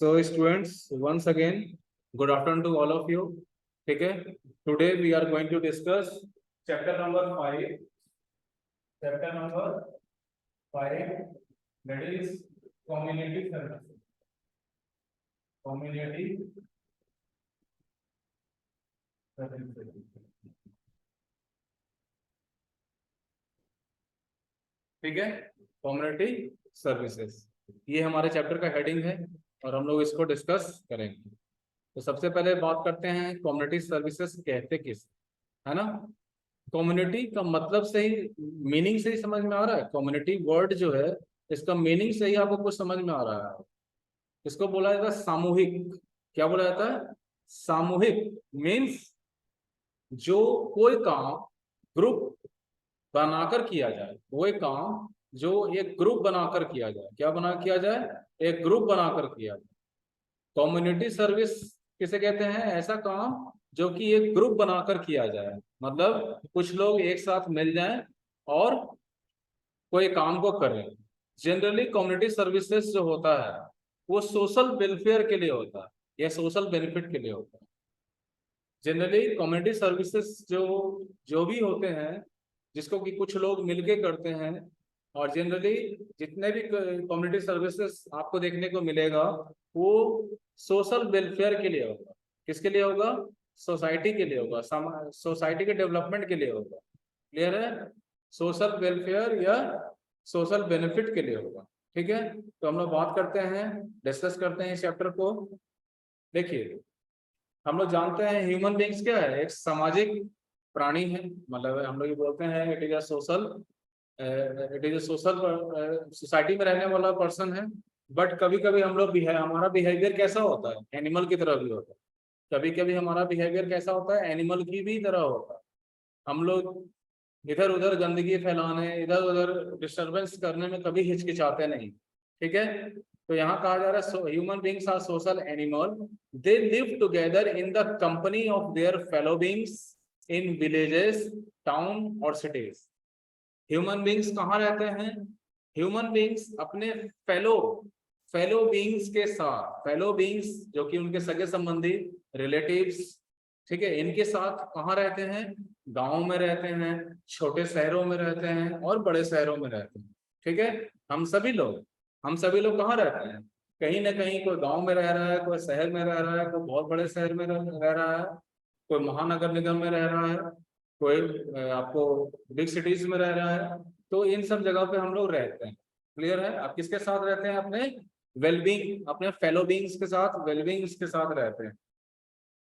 So students, once again, good afternoon to all of you. Okay, today we are going to discuss chapter number 5. Chapter number 5, that is community services. Community services. ठीक है, community services, ये हमारे chapter का heading है और हम लोग इसको डिस्कस करेंगे। तो सबसे पहले बात करते हैं कम्युनिटी सर्विसेज कहते किस, है ना। कम्युनिटी का मतलब से ही, मीनिंग से ही समझ में आ रहा है। कम्युनिटी वर्ड जो है, इसका मीनिंग से ही आपको कुछ समझ में आ रहा है। इसको बोला जाता है सामूहिक। क्या बोला जाता है? सामूहिक मीन्स जो कोई काम ग्रुप बनाकर किया जाए, कोई काम जो एक ग्रुप बनाकर किया जाए। क्या बना किया जाए? एक ग्रुप बनाकर किया जाए। कम्युनिटी सर्विस किसे कहते हैं? ऐसा काम जो कि एक ग्रुप बनाकर किया जाए, मतलब कुछ लोग एक साथ मिल जाएं और कोई काम को करें। जनरली कम्युनिटी सर्विसेज जो होता है वो सोशल वेलफेयर के लिए होता है या सोशल बेनिफिट के लिए होता है। जनरली कम्युनिटी सर्विसेज जो भी होते हैं, जिसको कि कुछ लोग मिलके करते हैं, और जनरली जितने भी कम्युनिटी सर्विसेज आपको देखने को मिलेगा वो सोशल वेलफेयर के लिए होगा। किसके लिए होगा? सोसाइटी के लिए होगा, सोसाइटी के डेवलपमेंट के लिए होगा। क्लियर है? सोशल वेलफेयर या सोशल बेनिफिट के लिए होगा। ठीक है, तो हम लोग बात करते हैं, डिस्कस करते हैं इस चैप्टर को। देखिए, हम लोग जानते हैं ह्यूमन बींग्स क्या है? एक सामाजिक प्राणी है। मतलब हम लोग ये बोलते हैं it is a social society में रहने वाला पर्सन है। बट कभी कभी हम लोग हमारा बिहेवियर कैसा होता है? एनिमल की तरह भी होता है। कभी कभी हमारा बिहेवियर कैसा होता है? एनिमल की भी तरह होता है। हम लोग इधर उधर गंदगी फैलाने, इधर उधर डिस्टर्बेंस करने में कभी हिचकिचाते नहीं। ठीक है, तो यहाँ कहा जा रहा है human beings are social animal, they live together in the company of their fellow beings in villages, town और सिटीज। ह्यूमन बींग्स कहाँ रहते हैं? ह्यूमन बींग्स अपने फेलो बींग्स के साथ, फेलो बींग्स जो कि उनके सगे संबंधी, रिलेटिव्स, ठीक है, इनके साथ कहाँ रहते हैं? गांव में रहते हैं, छोटे शहरों में रहते हैं और बड़े शहरों में रहते हैं। ठीक है, हम सभी लोग कहाँ रहते हैं? कहीं ना कहीं कोई गांव में रह रहा है, कोई शहर में रह रहा है, कोई बहुत बड़े शहर में रह रहा है, कोई महानगर निगम में रह रहा है, कोई आपको बिग सिटीज में रह रहा है। तो इन सब जगह पे हम लोग रहते हैं। क्लियर है? आप किसके साथ रहते हैं? अपने वेलबींग, अपने फेलो बींग्स के साथ, वेलबींग्स के साथ रहते हैं।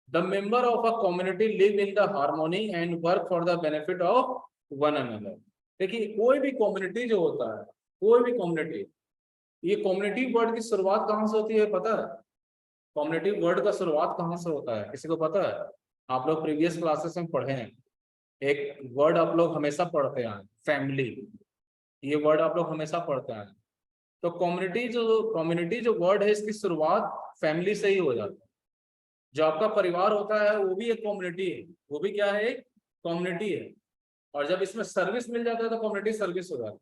The member of a community live in the harmony and work for the benefit of one another। देखिए, कोई भी कम्युनिटी जो होता है, कोई भी कम्युनिटी, ये कम्युनिटी वर्ड की शुरुआत कहाँ से होती है पता है? कम्युनिटी वर्ड का शुरुआत कहाँ से होता है किसी को पता है? आप लोग प्रीवियस क्लासेस में पढ़े हैं, एक वर्ड आप लोग हमेशा पढ़ते हैं, फैमिली। ये वर्ड आप लोग हमेशा पढ़ते हैं। तो कम्युनिटी जो वर्ड है, इसकी शुरुआत फैमिली से ही हो जाती है। जो आपका परिवार होता है वो भी एक कम्युनिटी है, वो भी क्या है? एक कम्युनिटी है। और जब इसमें सर्विस मिल जाता है तो कम्युनिटी सर्विस हो जाता है।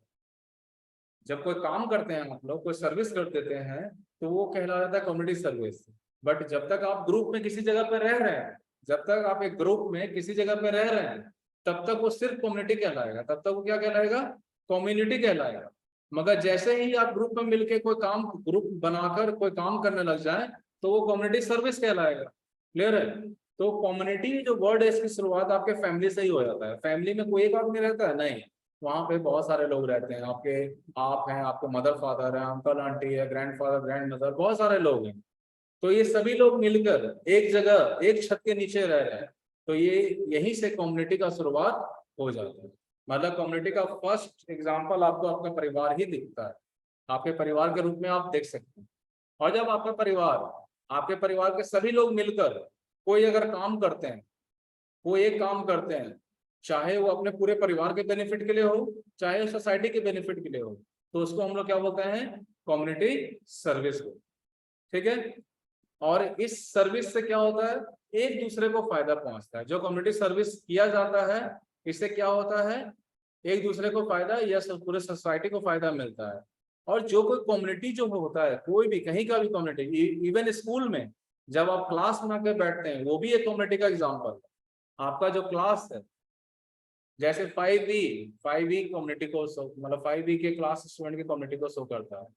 जब कोई काम करते हैं आप लोग, कोई सर्विस कर देते हैं, तो वो कहला जाता है कम्युनिटी सर्विस। बट जब तक आप ग्रुप में किसी जगह पे रह रहे हैं, जब तक आप एक ग्रुप में किसी जगह पे रह रहे हैं, तब तक वो सिर्फ कम्युनिटी कहलाएगा। तब तक वो क्या कहलाएगा? कम्युनिटी कहलाएगा। मगर जैसे ही आप ग्रुप में मिलकर कोई काम, ग्रुप बनाकर कोई काम करने लग जाए, तो वो कम्युनिटी सर्विस कहलाएगा। क्लियर है? तो कम्युनिटी जो वर्ड है, इसकी शुरुआत आपके फैमिली से ही हो जाता है। फैमिली में कोई एक आदमी रहता है? नहीं, वहां पे बहुत सारे लोग रहते हैं। आप हैं, आपके मदर फादर है, अंकल आंटी है, ग्रैंडफादर ग्रैंड मदर, बहुत सारे लोग हैं। तो ये सभी लोग मिलकर एक जगह, एक छत के नीचे रह रहे हैं। तो ये यहीं से कम्युनिटी का शुरुआत हो जाता है। मतलब कम्युनिटी का फर्स्ट एग्जाम्पल आपको आपका परिवार ही दिखता है। आपके परिवार के रूप में आप देख सकते हैं। और जब आपके परिवार के सभी लोग मिलकर कोई अगर काम करते हैं, कोई एक काम करते हैं, चाहे वो अपने पूरे परिवार के बेनिफिट के लिए हो, चाहे सोसाइटी के बेनिफिट के लिए हो, तो उसको हम लोग क्या बोलते हैं? कम्युनिटी सर्विस को। ठीक है, और इस सर्विस से क्या होता है? एक दूसरे को फायदा पहुंचता है। जो कम्युनिटी सर्विस किया जाता है, इससे क्या होता है? एक दूसरे को फायदा या पूरे सोसाइटी को फायदा मिलता है। और जो कोई कम्युनिटी जो होता है, कोई भी कहीं का भी कम्युनिटी, इवन स्कूल में जब आप क्लास बना के बैठते हैं, वो भी एक कम्युनिटी का एग्जाम्पल है। आपका जो क्लास है, जैसे 5E कम्युनिटी को मतलब 5E के क्लास स्टूडेंट की कम्युनिटी को शो करता है।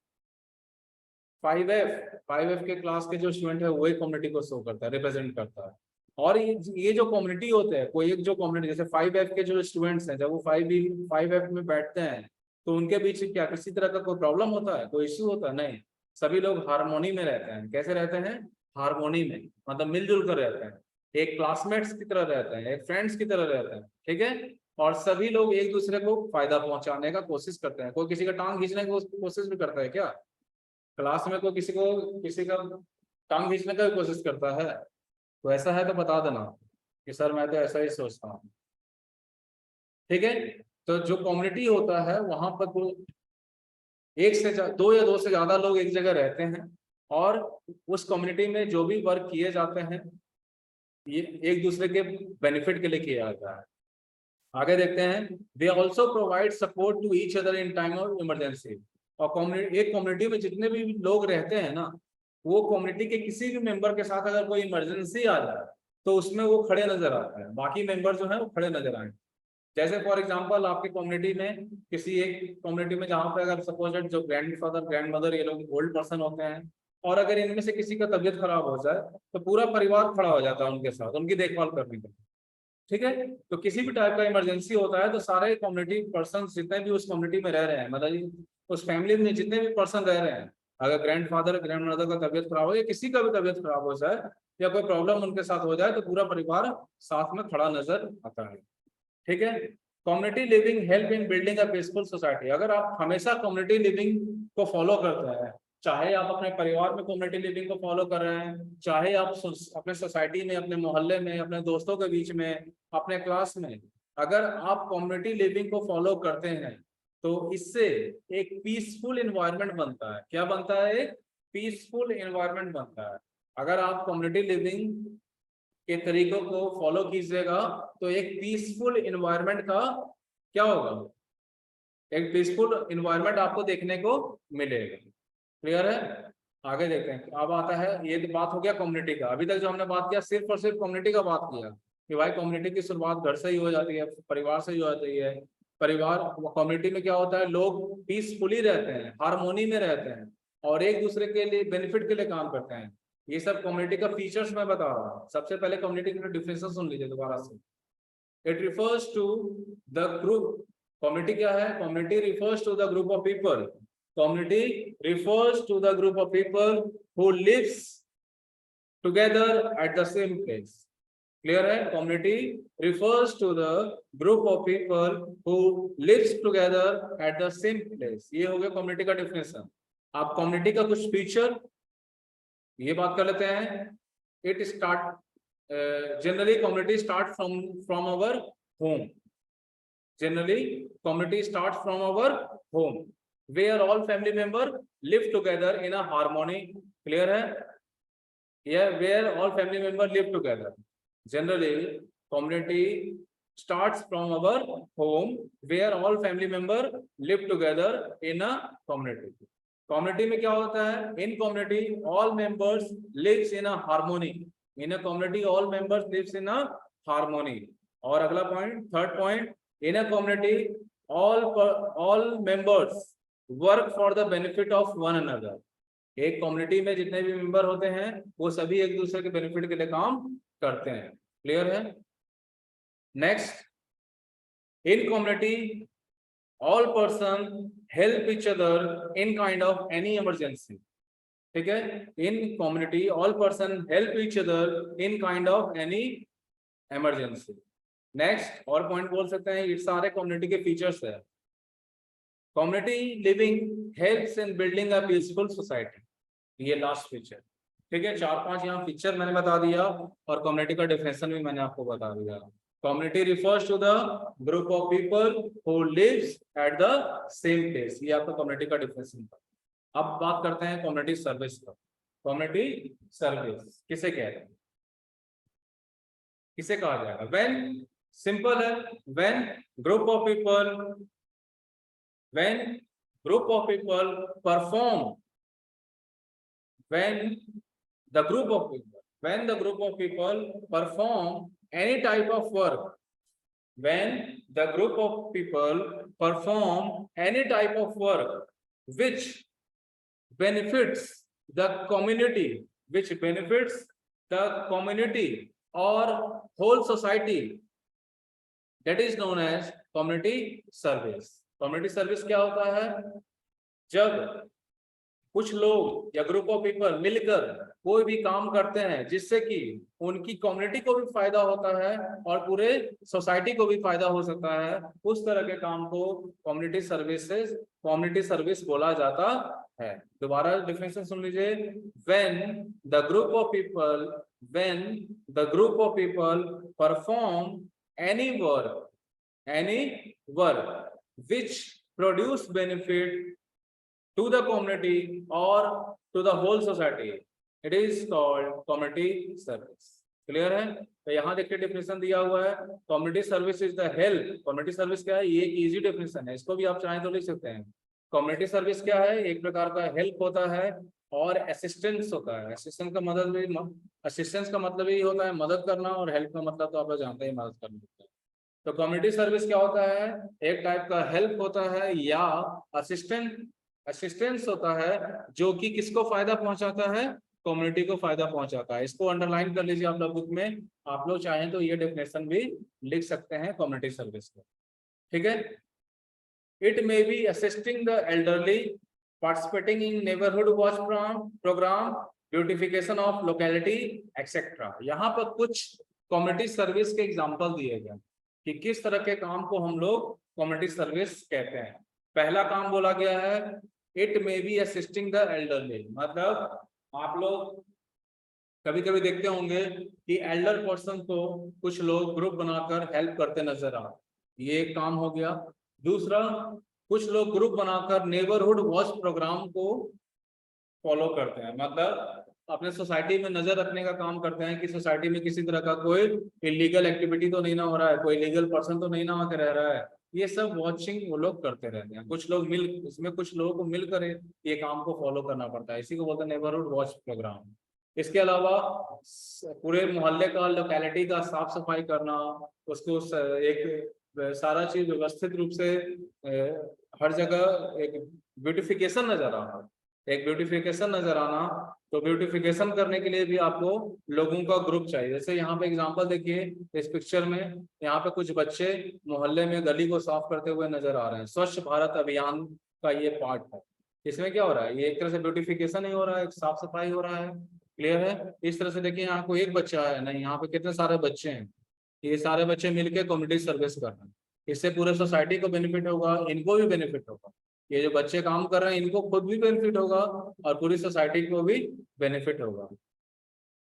5F के क्लास के जो स्टूडेंट है वो एक कम्युनिटी को शो करता है, रिप्रेजेंट करता है। और ये जो कम्युनिटी होते हैं, कोई एक जो कम्युनिटी, जैसे 5F के जो स्टूडेंट्स हैं, जब वो 5F में बैठते हैं तो उनके बीच क्या किसी तरह का कोई प्रॉब्लम होता है, कोई इश्यू होता है? नहीं, सभी लोग हारमोनी में रहते हैं। कैसे रहते हैं? हारमोनी में, मतलब मिलजुल कर रहते हैं, एक क्लासमेट्स की तरह रहते हैं, एक फ्रेंड्स की तरह रहते हैं, ठीक है। और सभी लोग एक दूसरे को फायदा पहुंचाने का कोशिश करते हैं। कोई किसी का टांग खींचने की कोशिश भी करता है क्या? क्लास में कोई किसी का टांग खींचने का भी कोशिश करता है? तो ऐसा है तो बता देना कि सर मैं तो ऐसा ही सोचता हूँ, ठीक है। तो जो कम्युनिटी होता है वहां पर दो या दो से ज्यादा लोग एक जगह रहते हैं, और उस कम्युनिटी में जो भी वर्क किए जाते हैं ये एक दूसरे के बेनिफिट के लिए किया जाता है। आगे देखते हैं, they also provide support to each other in time of emergency. और एक कम्युनिटी में जितने भी लोग रहते हैं ना, वो कम्युनिटी के किसी भी मेंबर के साथ अगर कोई इमरजेंसी आ जाए तो उसमें वो खड़े नजर आते हैं, बाकी मेंबर जो है वो खड़े नजर आए। जैसे फॉर एग्जांपल आपकी कम्युनिटी में, किसी एक कम्युनिटी में जहाँ पे अगर सपोज जो ग्रैंडफादर ग्रैंड मदर ये लोग ओल्ड पर्सन होते हैं, और अगर इनमें से किसी का तबीयत खराब हो जाए तो पूरा परिवार खड़ा हो जाता है उनके साथ, उनकी देखभाल करने के लिए, ठीक है। तो किसी भी टाइप का इमरजेंसी होता है तो सारे कम्युनिटी पर्सन जितने भी उस कम्युनिटी में रह रहे हैं, मतलब उस फैमिली में जितने भी पर्सन रह रहे हैं, अगर ग्रैंडफादर ग्रैंड मदर का तबीयत खराब हो या किसी का भी तबीयत खराब हो जाए या कोई प्रॉब्लम उनके साथ हो जाए तो पूरा परिवार साथ में खड़ा नजर आता है, ठीक है। Community living help in building a peaceful society. अगर आप हमेशा कम्युनिटी लिविंग को फॉलो करते हैं, चाहे आप अपने परिवार में कम्युनिटी लिविंग को फॉलो कर रहे हैं, चाहे आप अपने सोसाइटी में, अपने मोहल्ले में, अपने दोस्तों के बीच में, अपने क्लास में, अगर आप कम्युनिटी लिविंग को फॉलो करते हैं तो इससे एक पीसफुल इन्वायरमेंट बनता है। क्या बनता है? एक पीसफुल इन्वायरमेंट बनता है। अगर आप कम्युनिटी लिविंग के तरीकों को फॉलो कीजिएगा तो एक पीसफुल इन्वायरमेंट का क्या होगा? एक पीसफुल इन्वायरमेंट आपको देखने को मिलेगा। क्लियर है? आगे देखते हैं। अब आता है, ये तो बात हो गया कम्युनिटी का। अभी तक जो हमने बात किया सिर्फ और सिर्फ कम्युनिटी का बात किया कि भाई कम्युनिटी की शुरुआत घर से ही हो जाती है, परिवार से ही हो जाती है। परिवार कम्युनिटी में क्या होता है, लोग पीसफुली रहते हैं, हारमोनी में रहते हैं, और एक दूसरे के लिए बेनिफिट के लिए काम करते हैं। ये सब कम्युनिटी का फीचर्स मैं बता रहा हूँ। सबसे पहले कम्युनिटी के डिफरेंसेस सुन लीजिए दोबारा से। It refers to the group. Community क्या है? Community refers to the group of people. Community refers to the group of people who lives together at the same place. Clear है? Community refers to the group of people who lives together at the same place. ये हो गया community का definition. आप community का कुछ feature ये बात कर लेते हैं। It start generally community start from our home. Generally community starts from our home where all family member live together in a harmony. Clear है? Yeah, where all family member live together. Generally community starts from our home where all family member live together in a community. Community में क्या होता है? In community all members lives in a harmony. In a community all members lives in a harmony. और अगला point, third point, in a community all members work for the benefit of one another. एक community में जितने भी member होते हैं वो सभी एक दूसरे के बेनिफिट के लिए काम करते हैं। क्लियर है? Next, in community all person help each other in kind of any emergency. ठीक है? in community all person help each other in kind of any emergency. next और पॉइंट बोल सकते हैं, ये सारे कम्युनिटी के फीचर्स है। Community living helps in building a peaceful society. ये लास्ट फीचर, ठीक है। 4-5 यहाँ फीचर मैंने बता दिया और कम्युनिटी का डेफिनेशन भी मैंने आपको बता दिया। Community refers to the group of people who lives at the same place. ये आपका कम्युनिटी का डिफिनेशन था। अब बात करते हैं कम्युनिटी सर्विस का। कम्युनिटी सर्विस किसे कहते हैं, किसे कहा जाएगा? When, सिंपल है, when group of people, when group of people perform when the group of people perform any type of work, when the group of people perform any type of work which benefits the community, or whole society, that is known as community service. community service क्या होता है? जब कुछ लोग या group of people मिलकर कोई भी काम करते हैं जिससे कि उनकी कम्युनिटी को भी फायदा होता है और पूरे सोसाइटी को भी फायदा हो सकता है, उस तरह के काम को कम्युनिटी सर्विस बोला जाता है। दोबारा डेफिनेशन सुन लीजिए। When the group of people perform any work which produce benefit to the community or to the whole society, it is called community service। Clear है? तो यहाँ देखिए डेफिनेशन दिया हुआ है, community service is the help. Community service क्या है? ये एक इजी डेफिनेशन है, इसको भी आप चाहें तो लिख सकते हैं। कम्युनिटी सर्विस क्या है? एक प्रकार का हेल्प होता है और असिस्टेंस होता है। असिस्टेंस का मतलब ही होता है मदद करना, और हेल्प का मतलब तो आप लोग जानते हैं, मदद करना होता है। तो कम्युनिटी सर्विस क्या होता है? एक टाइप का हेल्प होता है या असिस्टेंस होता है जो कि किसको फायदा पहुंचाता है? कम्युनिटी को फायदा पहुंचाता है। इसको अंडरलाइन कर लीजिए आप लोग बुक में, आप लोग चाहें तो ये डेफिनेशन भी लिख सकते हैं कम्युनिटी सर्विस को। ठीक है? It may be assisting the elderly, participating in neighbourhood watch programme, beautification of locality etcetera. यहाँ पर कुछ कम्युनिटी सर्विस के एग्जाम्पल दिए गए कि किस तरह के काम को हम लोग कम्युनिटी सर्विस कहते हैं। पहला काम बोला गया है it may be assisting the elderly, मतलब आप लोग कभी कभी देखते होंगे कि एल्डर पर्सन को कुछ लोग ग्रुप बनाकर हेल्प करते नजर आ, ये एक काम हो गया। दूसरा, कुछ लोग ग्रुप बनाकर नेबरहुड वॉच प्रोग्राम को फॉलो करते हैं, मतलब अपने सोसाइटी में नजर रखने का काम करते हैं कि सोसाइटी में किसी तरह का कोई इलीगल एक्टिविटी तो नहीं ना हो रहा है, कोई इलीगल पर्सन तो नहीं ना आके रह रहा है। ये सब वॉचिंग वो लोग करते रहते हैं। कुछ लोगों को मिलकर ये काम को फॉलो करना पड़ता है, इसी को बोलते हैं नेबरहुड वॉच प्रोग्राम। इसके अलावा पूरे मोहल्ले का, लोकेलिटी का साफ सफाई करना, उसको एक सारा चीज व्यवस्थित रूप से हर जगह एक ब्यूटिफिकेशन नजर आना, तो ब्यूटिफिकेशन करने के लिए भी आपको लोगों का ग्रुप चाहिए। जैसे यहाँ पे एग्जांपल देखिए इस पिक्चर में, यहाँ पे कुछ बच्चे मोहल्ले में गली को साफ करते हुए नजर आ रहे हैं। स्वच्छ भारत अभियान का ये पार्ट है। इसमें क्या हो रहा है? ये एक तरह से ब्यूटिफिकेशन ही हो रहा है, एक साफ सफाई हो रहा है। क्लियर है? इस तरह से देखिए, यहाँ कोई एक बच्चा है नहीं, यहाँ पे कितने सारे बच्चे हैं। ये सारे बच्चे मिलकर कम्युनिटी सर्विस कर रहे हैं। इससे पूरे सोसाइटी को बेनिफिट होगा, इनको भी बेनिफिट होगा। ये जो बच्चे काम कर रहे हैं इनको खुद भी बेनिफिट होगा और पूरी सोसाइटी को भी बेनिफिट होगा।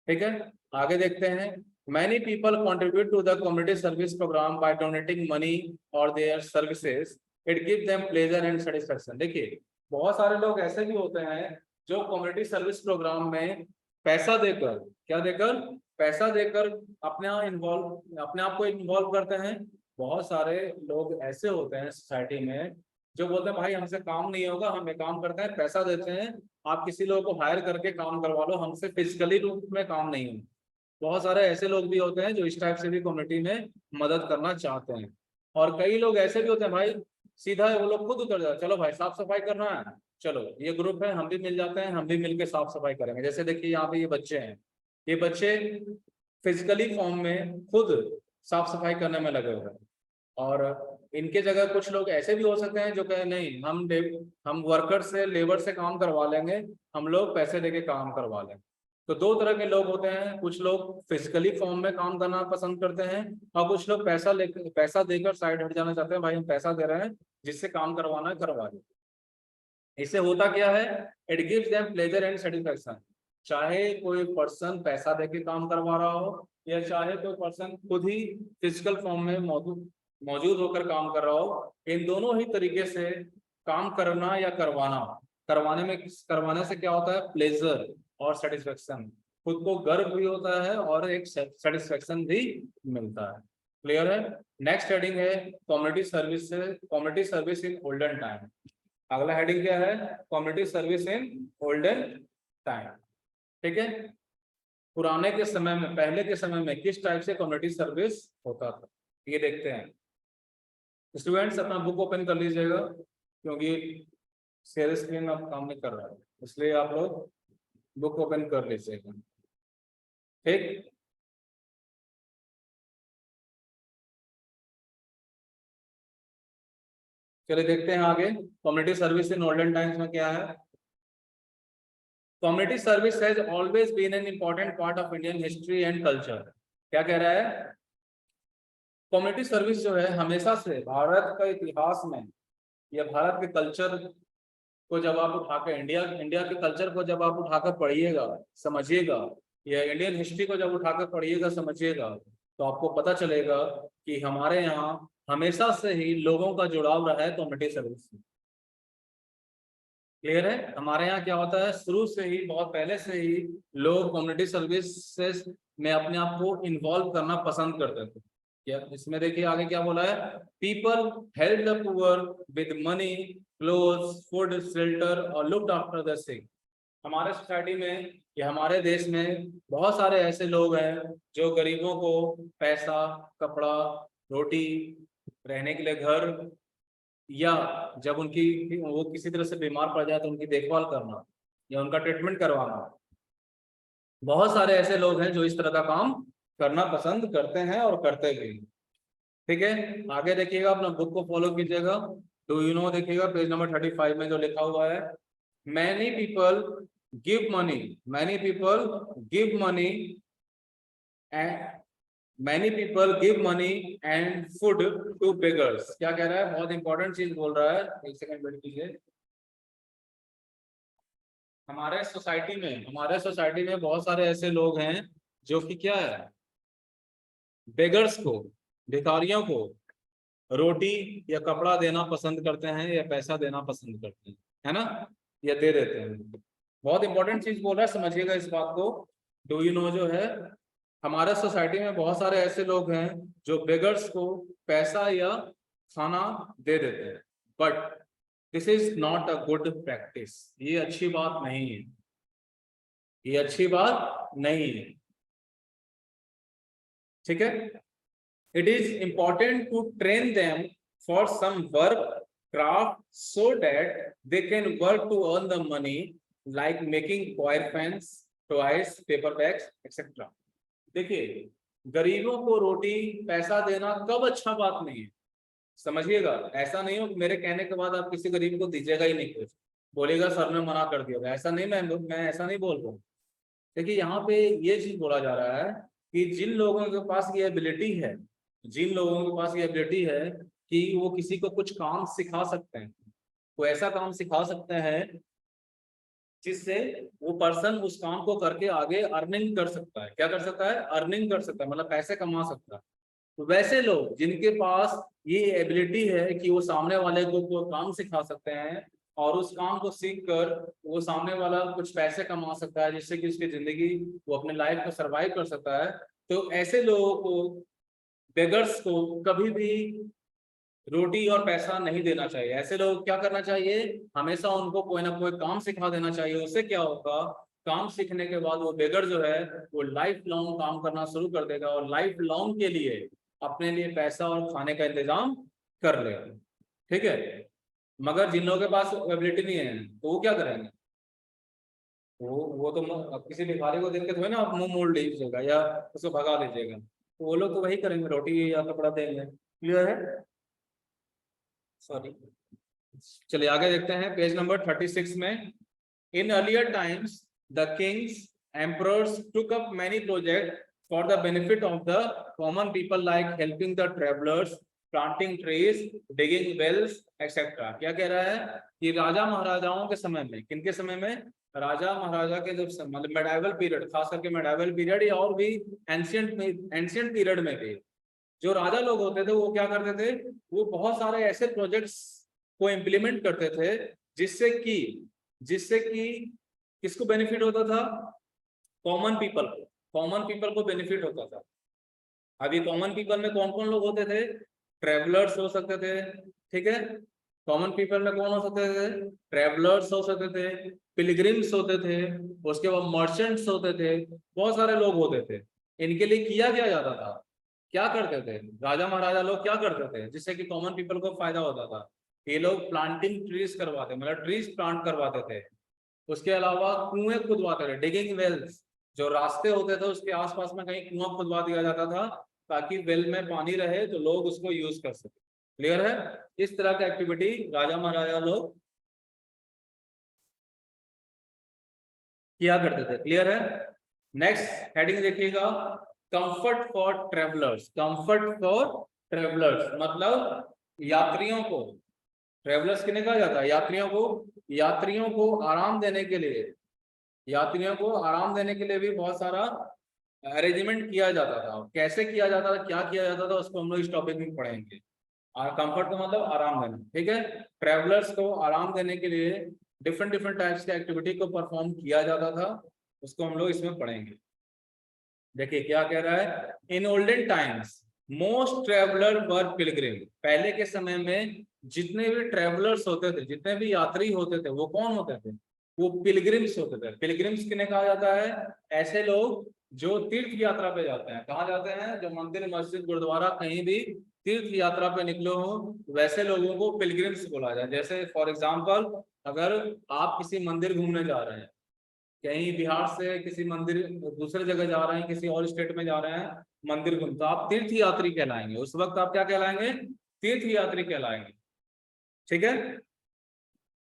ठीक है, आगे देखते हैं। Many people contribute to the community service program by donating money और their services, it give them pleasure and satisfaction. देखिए, बहुत सारे लोग ऐसे भी होते हैं जो कम्युनिटी सर्विस प्रोग्राम में पैसा देकर, क्या देकर? पैसा देकर अपने आप को इन्वॉल्व करते हैं। बहुत सारे लोग ऐसे होते हैं सोसाइटी में जो बोलते हैं भाई हमसे काम नहीं होगा, हम ये काम करते हैं, पैसा देते हैं, आप किसी लोग को हायर करके काम करवा लो, हमसे फिजिकली रूप में काम नहीं होगा। बहुत सारे ऐसे लोग भी होते हैं जो इस टाइप से भी कम्युनिटी में मदद करना चाहते हैं। और कई लोग ऐसे भी होते हैं भाई सीधा वो लोग खुद उतर जाते हैं, चलो भाई साफ सफाई करना है, चलो ये ग्रुप है, हम भी मिल जाते हैं, हम भी मिलकर साफ सफाई करेंगे। जैसे देखिए यहाँ पे ये बच्चे हैं, ये बच्चे फिजिकली फॉर्म में खुद साफ सफाई करने में लगे हुए हैं। और इनके जगह कुछ लोग ऐसे भी हो सकते हैं जो कहे नहीं, हम वर्कर से, लेबर से काम करवा लेंगे, हम लोग पैसे देके काम करवा लेंगे। तो दो तरह के लोग होते हैं, कुछ लोग फिजिकली फॉर्म में काम करना पसंद करते हैं और कुछ लोग पैसा देकर साइड हट जाना चाहते हैं, भाई हम पैसा दे रहे हैं, जिससे काम करवाना है करवा दे। इससे होता क्या है? It gives them pleasure and satisfaction. चाहे कोई पर्सन पैसा देके काम करवा रहा हो या चाहे कोई पर्सन खुद ही फिजिकल फॉर्म में मौजूद होकर काम कर रहा हो, इन दोनों ही तरीके से काम करना या करवाने से क्या होता है? प्लेजर और सेटिस्फेक्शन, खुद को गर्व भी होता है और एक सेटिस्फेक्शन भी मिलता है। क्लियर है? नेक्स्ट हेडिंग है community service in olden time. अगला हेडिंग क्या है? Community service in olden time. ठीक है, पुराने के समय में, पहले के समय में किस टाइप से कम्युनिटी सर्विस होता था, ये देखते हैं। स्टूडेंट्स अपना बुक ओपन कर लीजिएगा, क्योंकि शेयर स्क्रीन अब काम नहीं कर रहा है, इसलिए आप लोग बुक ओपन कर लीजिएगा। ठीक, चलिए देखते हैं आगे community service in olden times में क्या है। Community service has always been an important part of Indian history and culture. क्या कह रहा है? कम्युनिटी सर्विस जो है हमेशा से भारत का इतिहास में या भारत के कल्चर को जब आप उठाकर इंडिया इंडिया के कल्चर को जब आप उठाकर पढ़िएगा, समझिएगा, या इंडियन हिस्ट्री को जब उठाकर पढ़िएगा, समझिएगा, तो आपको पता चलेगा कि हमारे यहाँ हमेशा से ही लोगों का जुड़ाव रहा है कम्युनिटी सर्विस से। क्लियर है? हमारे यहाँ क्या होता है, शुरू से ही, बहुत पहले से ही लोग कम्युनिटी सर्विसेज में अपने आप को इन्वॉल्व करना पसंद करते थे। क्या इसमें देखिए आगे क्या बोला है? People help the poor with money, clothes, food, shelter और लुक्ड आफ्टर द सिक। हमारे सोसाइटी में या हमारे देश में बहुत सारे ऐसे लोग हैं जो गरीबों को पैसा, कपड़ा, रोटी, रहने के लिए घर, या जब उनकी वो किसी तरह से बीमार पड़ जाए तो उनकी देखभाल करना या उनका ट्रीटमेंट करवाना। बहुत सारे ऐसे लोग हैं जो इस तरह का काम करना पसंद करते हैं और करते भी। ठीक है, आगे देखिएगा, अपना बुक को फॉलो कीजिएगा। डू यू नो देखिएगा पेज नंबर 35 में जो लिखा हुआ है, many people give money, many people give money and Many people give money and food to beggars। क्या कह रहा है? बहुत इंपॉर्टेंट चीज बोल रहा है, एक सेकंड वेट कीजिए। हमारे सोसाइटी में बहुत सारे ऐसे लोग हैं जो कि क्या है, बेगर्स को, भिखारियों को रोटी या कपड़ा देना पसंद करते हैं या पैसा देना पसंद करते हैं, है ना, या दे देते हैं। बहुत इंपॉर्टेंट चीज बोल रहा है, समझिएगा इस बात को। डू यू नो जो है, हमारे सोसाइटी में बहुत सारे ऐसे लोग हैं जो बेगर्स को पैसा या खाना दे देते हैं, but this is not a good practice. ये अच्छी बात नहीं है, ये अच्छी बात नहीं है। ठीक है, it is important to train them for some work, craft, so that they can work to earn the money, like making coir pens, toys, paper bags etcetera. देखिए, गरीबों को रोटी, पैसा देना कब अच्छा बात नहीं है, समझिएगा। ऐसा नहीं हो कि मेरे कहने के बाद आप किसी गरीब को दीजिएगा ही नहीं, कुछ बोलेगा सर ने मना कर दिया, ऐसा नहीं, मैं ऐसा नहीं बोल रहा हूँ। देखिए, यहाँ पे ये चीज बोला जा रहा है कि जिन लोगों के पास ये एबिलिटी है, जिन लोगों के पास ये एबिलिटी है कि वो किसी को कुछ काम सिखा सकते हैं, वो ऐसा काम सिखा सकते हैं जिससे वो पर्सन उस काम को करके आगे अर्निंग कर सकता है। क्या कर सकता है? अर्निंग कर सकता है, मतलब पैसे कमा सकता है। तो वैसे लोग जिनके पास ये एबिलिटी है कि वो सामने वाले को काम सिखा सकते हैं और उस काम को सीख कर वो सामने वाला कुछ पैसे कमा सकता है, जिससे कि उसकी जिंदगी, वो अपने लाइफ को सरवाइव कर सकता है, तो ऐसे लोगों को, बेगर्स को कभी भी रोटी और पैसा नहीं देना चाहिए। ऐसे लोग क्या करना चाहिए, हमेशा उनको कोई ना कोई काम सिखा देना चाहिए। उससे क्या होगा, काम सीखने के बाद वो बेगर जो है वो लाइफ लॉन्ग काम करना शुरू कर देगा और लाइफ लॉन्ग के लिए अपने लिए पैसा और खाने का इंतजाम कर लेगा। ठीक है, मगर जिन लोगों के पास एबिलिटी नहीं है तो वो क्या करेंगे, वो तो अब किसी भिखारी को देख के थोड़ी ना आप मुंह मोड़ लीजिएगा या उसको भगा दीजिएगा, तो वो लोग तो वही करेंगे, रोटी या कपड़ा देंगे। क्लियर है? सॉरी, चलिए आगे देखते हैं पेज नंबर 36 में। In earlier times the kings emperors took up many project for the benefit of the common people, like helping the travellers, planting trees, digging wells etcetera. क्या कह रहा है कि राजा महाराजाओं के समय में, किनके समय में, राजा महाराजा के जब मतलब मेडाइवल पीरियड, खास करके मेडाइवल पीरियड या और भी एंशियंट पीरियड में भी, जो राजा लोग होते थे वो क्या करते थे, वो बहुत सारे ऐसे प्रोजेक्ट्स को इम्प्लीमेंट करते थे जिससे कि किसको बेनिफिट होता था, कॉमन पीपल को बेनिफिट होता था। अभी कॉमन पीपल में कौन कौन लोग होते थे, ट्रेवलर्स हो सकते थे, ठीक है, कॉमन पीपल में कौन हो सकते थे? ट्रेवलर्स हो सकते थे, पिलग्रिम्स होते थे, उसके बाद मर्चेंट्स होते थे, बहुत सारे लोग होते थे। इनके लिए किया क्या जाता था, क्या करते थे राजा महाराजा लोग, क्या करते थे जिससे कि कॉमन पीपल को फायदा होता था? ये लोग प्लांटिंग ट्रीज करवाते, मतलब ट्रीज प्लांट करवाते थे। उसके अलावा कुएं खुदवाते थे, डिगिंग वेल्स। जो रास्ते होते थे उसके आसपास में कहीं कुआं खुदवा दिया जाता था ताकि वेल में पानी रहे तो लोग उसको यूज कर सके। क्लियर है? इस तरह का एक्टिविटी राजा महाराजा लोग किया करते थे। क्लियर है? नेक्स्ट हेडिंग देखिएगा, comfort for travellers. Comfort for travellers मतलब यात्रियों को, ट्रेवलर्स किन्हें कहा जाता है? यात्रियों को। यात्रियों को आराम देने के लिए, यात्रियों को आराम देने के लिए भी बहुत सारा अरेंजमेंट किया जाता था। कैसे किया जाता था, क्या किया जाता था, उसको हम लोग इस टॉपिक में पढ़ेंगे। कंफर्ट का मतलब आराम देना, ठीक है। ट्रेवलर्स को आराम देने के लिए डिफरेंट डिफरेंट टाइप्स के एक्टिविटी को परफॉर्म किया जाता था, उसको हम लोग इसमें पढ़ेंगे। देखिए क्या कह रहा है, इन ओल्डन टाइम्स मोस्ट ट्रेवलर वर पिलग्रिम। पहले के समय में जितने भी ट्रेवलर्स होते थे, जितने भी यात्री होते थे, वो कौन होते थे? वो पिलग्रिम्स होते थे। पिलग्रिम्स किन्हें कहा जाता है? ऐसे लोग जो तीर्थ यात्रा पे जाते हैं। कहाँ जाते हैं? जो मंदिर, मस्जिद, गुरुद्वारा, कहीं भी तीर्थ यात्रा पे निकले हो, वैसे लोगों को पिलग्रिम्स बोला जाए। जैसे फॉर एग्जाम्पल, अगर आप किसी मंदिर घूमने जा रहे हैं, कहीं बिहार से किसी मंदिर दूसरे जगह जा रहे हैं, किसी और स्टेट में जा रहे हैं मंदिर घूम, तो आप तीर्थ यात्री कहलाएंगे। उस वक्त आप क्या कहलाएंगे? तीर्थ यात्री कहलाएंगे। ठीक है।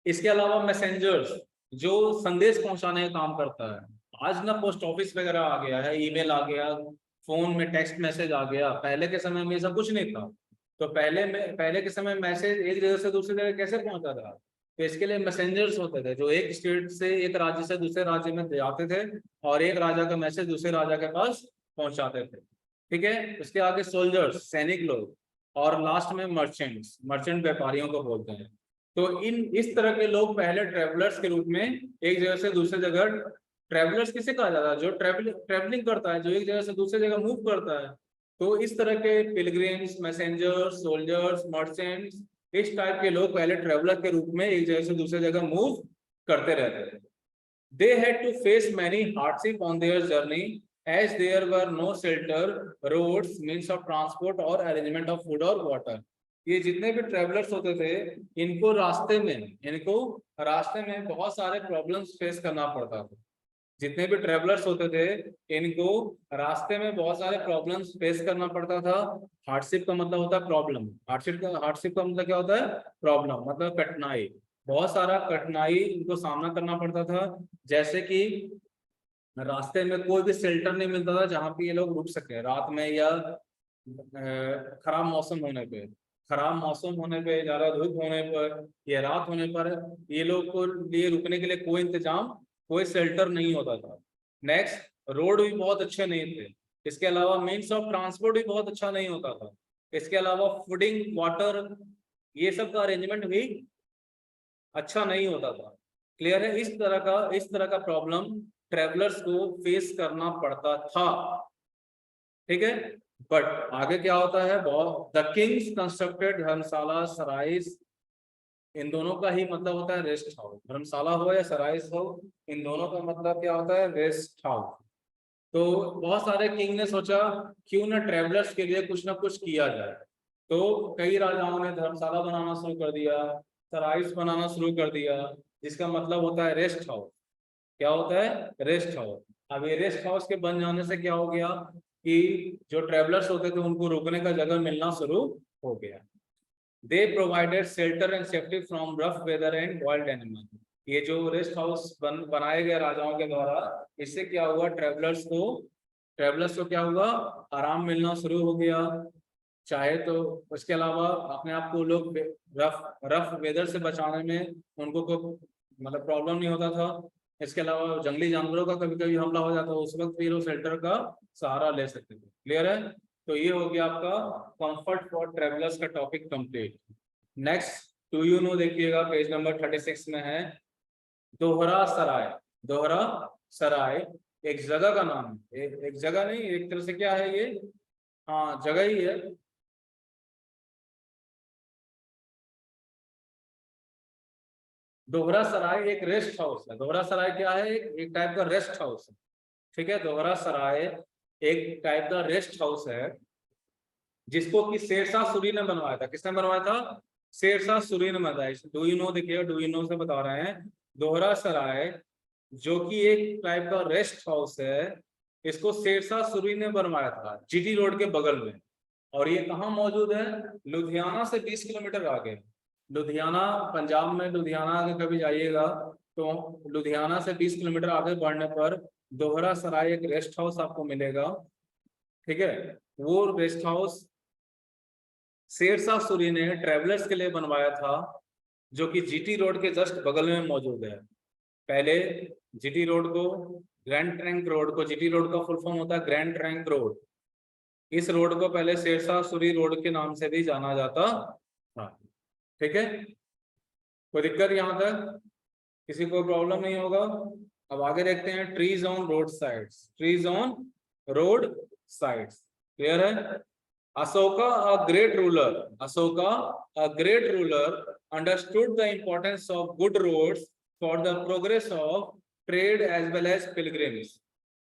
इसके अलावा मैसेंजर्स, जो संदेश पहुंचाने का काम करता है। आज ना पोस्ट ऑफिस वगैरह आ गया है, ईमेल आ गया, फोन में टेक्स्ट मैसेज आ गया। पहले के समय में ऐसा कुछ नहीं था। तो पहले के समय मैसेज एक जगह से दूसरी जगह कैसे पहुंचा था? तो इसके लिए मैसेंजर्स होते थे जो एक स्टेट से, एक राज्य से दूसरे राज्य में जाते थे और एक राजा का मैसेज दूसरे राजा के पास पहुंचाते थे। ठीक है। उसके आगे सोल्जर्स, सैनिक लोग, और लास्ट में मर्चेंट्स, मर्चेंट व्यापारियों को बोलते हैं। तो इस तरह के लोग पहले ट्रेवलर्स के रूप में एक जगह से दूसरे जगह, ट्रेवलर्स किसे कहा जाता है? जो ट्रेवलिंग करता है, जो एक जगह से दूसरी जगह मूव करता है। तो इस तरह के पिलग्रिम्स, मैसेंजर्स, सोल्जर्स, मर्चेंट्स, इस टाइप के लोग पहले ट्रेवलर के रूप में एक जगह से दूसरी जगह मूव करते रहते थे। They had to face many hardship on their journey as there were no shelter, roads, means of transport और अरेंजमेंट ऑफ फूड और वाटर। ये जितने भी ट्रेवलर्स होते थे, इनको रास्ते में बहुत सारे प्रॉब्लम्स फेस करना पड़ता था। जितने भी ट्रेवलर्स होते थे, इनको रास्ते में बहुत सारे प्रॉब्लम्स फेस करना पड़ता था। हार्डशिप का मतलब होता है प्रॉब्लम। हार्डशिप का मतलब क्या होता है? प्रॉब्लम मतलब कठिनाई। बहुत सारा कठिनाई इनको सामना करना पड़ता था। जैसे कि रास्ते में कोई भी शेल्टर नहीं मिलता था जहाँ पे ये लोग रुक सके रात में, या खराब मौसम होने पे, खराब मौसम होने पे, ज्यादा धूप होने पर या रात होने पर ये लोग को लिए रुकने के लिए कोई इंतजाम, कोई शेल्टर नहीं होता था। नेक्स्ट, रोड भी बहुत अच्छे नहीं थे। इसके अलावा मीन्स ऑफ ट्रांसपोर्ट भी बहुत अच्छा नहीं होता था। इसके अलावा फूडिंग, वाटर, ये सब का अरेंजमेंट भी अच्छा नहीं होता था। क्लियर है? इस तरह का प्रॉब्लम ट्रेवलर्स को फेस करना पड़ता था। ठीक है। बट आगे क्या होता है, द किंग्स कंस्ट्रक्टेड धर्मशाला, सराइस। इन दोनों का ही मतलब होता है रेस्ट हाउस। धर्मशाला हो या सराइस हो, इन दोनों का मतलब क्या होता है? Rest house. तो बहुत सारे किंग ने सोचा क्यों ना ट्रेवलर्स के लिए कुछ ना कुछ किया जाए। तो कई राजाओं ने धर्मशाला बनाना शुरू कर दिया, सराइस बनाना शुरू कर दिया, जिसका मतलब होता है रेस्ट हाउस। क्या होता है? Rest house. अब ये रेस्ट हाउस के बन जाने से क्या हो गया कि जो ट्रेवलर्स होते थे उनको रुकने का जगह मिलना शुरू हो गया। They provided shelter and safety from rough weather and wild animal. ये जो रेस्ट हाउस बनाए गए राजाओं के द्वारा, इससे क्या हुआ? ट्रेवलर्स को क्या हुआ? आराम मिलना शुरू हो गया। चाहे तो उसके अलावा अपने आप को लोग रफ रफ वेदर से बचाने में उनको कोई मतलब प्रॉब्लम नहीं होता था। इसके अलावा जंगली जानवरों का कभी कभी हमला हो जाता है, उस वक्त भी लोग शेल्टर का सहारा ले सकते थे। क्लियर है? तो ये हो गया आपका कंफर्ट फॉर ट्रेवलर्स का topic complete. Next, to you know देखिएगा, पेज नंबर 36 में है दोहरा सराय। दोहरा सराय एक जगह का नाम है। एक जगह नहीं, एक तरह से क्या है ये? हाँ, जगह ही है। दोहरा सराय एक रेस्ट हाउस है। दोहरा सराय क्या है? एक टाइप का रेस्ट हाउस है। ठीक है, दोहरा सराय एक टाइप का रेस्ट हाउस है जिसको कि शेरशाह सूरी ने बनवाया था। किसने बनवाया था? शेरशाह सूरी ने बनवाया। डू यू नो, देखिए डू यू नो से बता रहे हैं। दोहरा सराय जो कि एक टाइप का रेस्ट हाउस है, इसको शेरशाह सूरी ने बनवाया था जीटी रोड के बगल में। और ये कहाँ मौजूद है? लुधियाना से 20 किलोमीटर आगे। लुधियाना, पंजाब में लुधियाना अगर कभी जाइएगा तो लुधियाना से 20 किलोमीटर आगे बढ़ने पर दोहरा सराय एक रेस्ट हाउस आपको मिलेगा। ठीक है, वो रेस्ट हाउस शेरशाह सूरी ने ट्रेवलर्स के लिए बनवाया था, जो कि जीटी रोड के जस्ट बगल में मौजूद है। पहले जीटी रोड को, ग्रैंड ट्रंक रोड को, जीटी रोड का फुल फॉर्म होता है ग्रैंड ट्रंक रोड। इस रोड को पहले शेरशाह सूरी रोड के नाम से भी जाना जाता था। ठीक है, कोई दिक्कत यहाँ तक? किसी को प्रॉब्लम नहीं होगा? अब आगे देखते हैं trees on road sides. Trees on road sides, clear है? Ashoka, a great ruler, Ashoka, a great ruler, understood the importance of good roads for the progress of trade as well as pilgrims.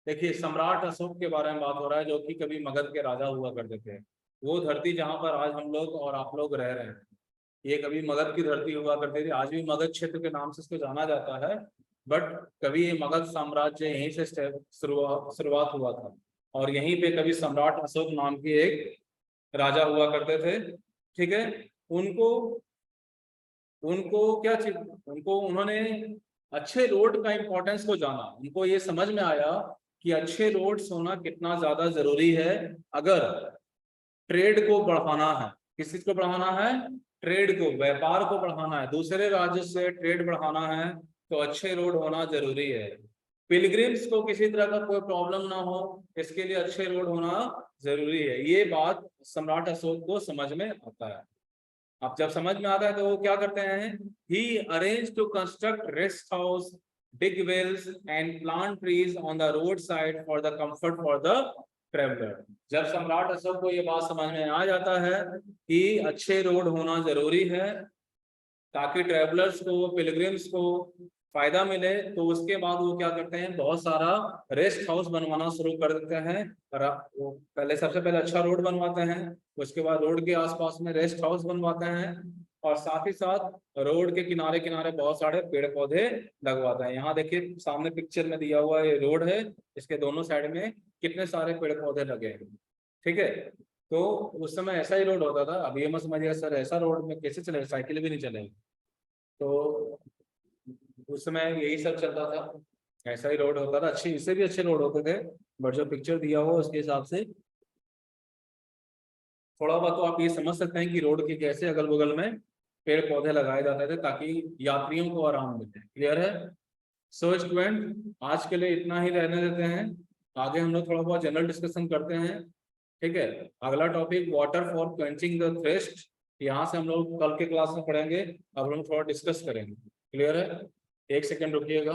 देखिए, सम्राट अशोक के बारे में बात हो रहा है, जो कि कभी मगध के राजा हुआ करते थे। वो धरती जहां पर आज हम लोग और आप लोग रह रहे हैं, ये कभी मगध की धरती हुआ करती थी। आज भी मगध क्षेत्र के नाम से इसको जाना जाता है, बट कभी ये मगध साम्राज्य यहीं से शुरुआत हुआ था। और यहीं पे कभी सम्राट अशोक नाम की एक राजा हुआ करते थे। ठीक है, उनको क्या चीज, उन्होंने अच्छे रोड का इंपॉर्टेंस को जाना। उनको ये समझ में आया कि अच्छे रोड्स होना कितना ज्यादा जरूरी है अगर ट्रेड को बढ़ाना है। किस चीज को बढ़ाना है? ट्रेड को, व्यापार को बढ़ाना है, दूसरे राज्य से ट्रेड बढ़ाना है, तो अच्छे रोड होना जरूरी है। पिलग्रिम्स को किसी तरह का कोई प्रॉब्लम ना हो, इसके लिए अच्छे रोड होना जरूरी है। ये बात सम्राट अशोक को समझ में आता है। अब जब समझ में आता है तो वो क्या करते हैं? He arrange to construct rest house, dig wells and plant trees on the road side for the comfort for the traveller. जब सम्राट अशोक को ये बात समझ में आ जाता है कि अच्छे रोड होना जरूरी है ताकि ट्रेवलर्स को, पिलग्रिम्स को फायदा मिले, तो उसके बाद वो क्या करते हैं? बहुत सारा रेस्ट हाउस बनवाना शुरू कर देते हैं। और वो पहले, सबसे पहले अच्छा रोड बनवाते हैं, उसके बाद रोड के आसपास में रेस्ट हाउस बनवाते हैं, और साथ ही साथ रोड के किनारे किनारे बहुत सारे पेड़ पौधे लगवाते हैं। यहाँ देखिए सामने पिक्चर में दिया हुआ ये रोड है, इसके दोनों साइड में कितने सारे पेड़ पौधे लगे हैं। ठीक है, तो उस समय ऐसा ही रोड होता था। अब ये मत समझिएगा सर ऐसा रोड में कैसे चलेगा, साइकिल भी नहीं चलेगी। तो उस समय यही सब चलता था, ऐसा ही रोड होता था। अच्छे, इससे भी अच्छे रोड होते थे, बट जो पिक्चर दिया हुआ उसके हिसाब से थोड़ा बहुत तो आप ये समझ सकते हैं कि रोड के कैसे अगल बगल में पेड़ पौधे लगाए जाते थे ताकि यात्रियों को आराम मिले। क्लियर है? सो स्टूडेंट, आज के लिए इतना ही रहने देते हैं। आगे हम लोग थोड़ा बहुत जनरल डिस्कशन करते हैं। ठीक है, अगला topic water for quenching the thrust, यहाँ से हम लोग कल के क्लास में पढ़ेंगे। अब हम थोड़ा डिस्कस करेंगे। क्लियर है? एक सेकेंड रुकिएगा।